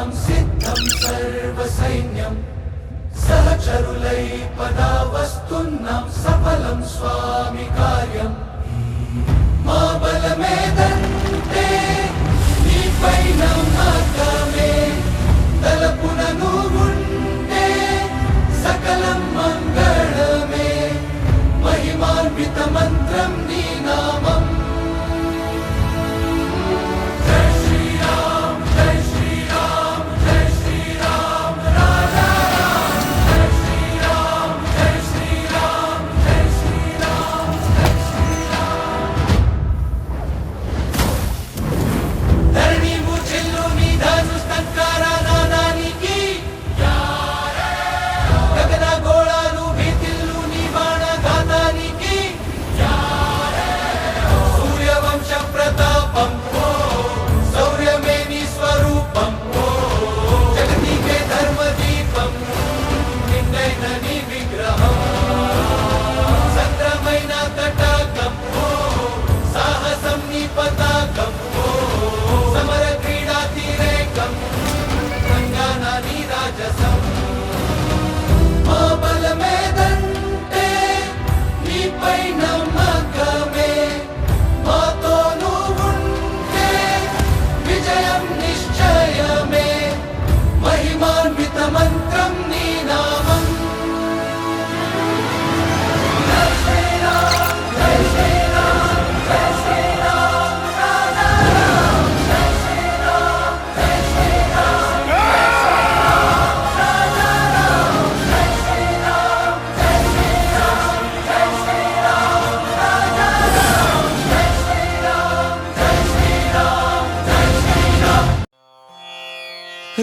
సంసిద్ధం సర్వసైన్యం సహచరులై పదా వస్తున్నాం సఫలం స్వామి కార్యం మా బలమేదంటే నీపై నమ్మకమే తలపున నువ్వుంటే సకలం మంగళమే మహిమాన్విత మంత్రం నీ నామం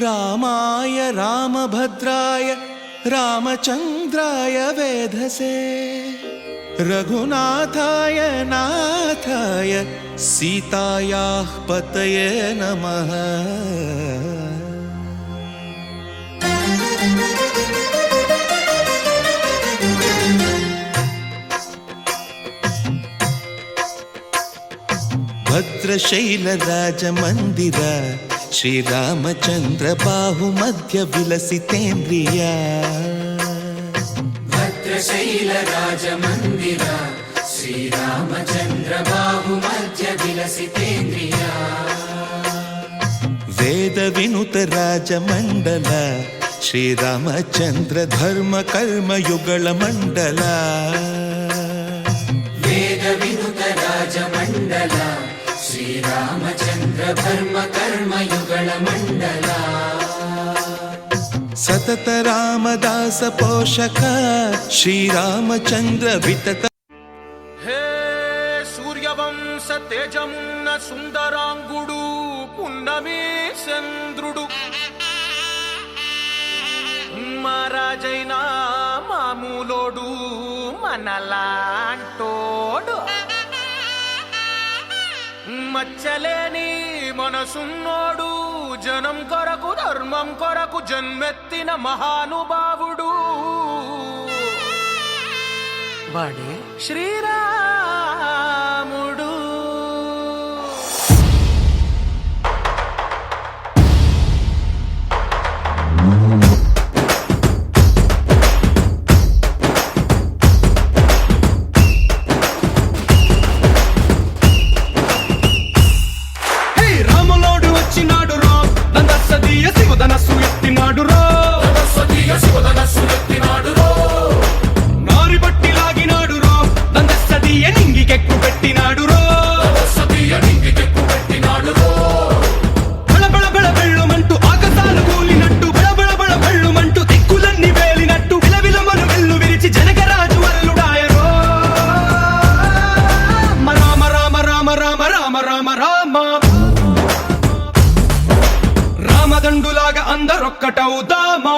रामाय रामभद्राय रामचन्द्राय वेधसे रघुनाथाय नाथाय सीतायाः पतये नमः। भद्रशैलराजमन्दिर श्रीरामचन्द्र बाहुमध्य विलसितेन्द्रिया भद्रशैलराजमन्दिर श्रीरामचन्द्र बाहुमध्य विलसितेन्द्रिया वेदविनुत राजमण्डल श्रीरामचन्द्र धर्म कर्म युगल मण्डल वेदविनुत राजमण्डल श्रीरामचन्द्र धर्म कर्म युगल मण्डल सतत रामदास पोषक श्रीरामचन्द्र वितत हे सूर्यवंश तेजमुन्न सुंदरांगुडु पुन्नमी चंद्रुडु महाराजैना मामूलोडु मनलांटोडु మచ్చలేని మనసున్నోడు జనం కొరకు ధర్మం కొరకు జన్మెత్తిన మహానుభావుడు వాడే శ్రీరాముడు. నారి బట్టి లాగినాడు రో దందసదియ నింగికెక్కు పెట్టినాడు రో బళబళ బళ బెళ్ళుమంటూ ఆకాశాలు కూలినట్టు బళబళ బళ బెళ్ళుమంటూ దిక్కులన్నీ వేలినట్టు విలవిలమను వెల్లు విరిచి జనకరాజు అల్లుడాయరో. రామ రామ రామ రామ రామ రామ రామ రామదండులాగా అందరొక్కటవుదామా.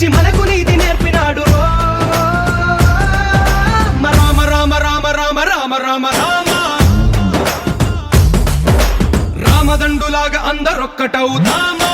వచ్చి మనకు నీతి నేర్పినాడు రో. రామ రామ రామ రామ రామ రామ రామ రామదండులాగా అందరొక్కటవుదామా.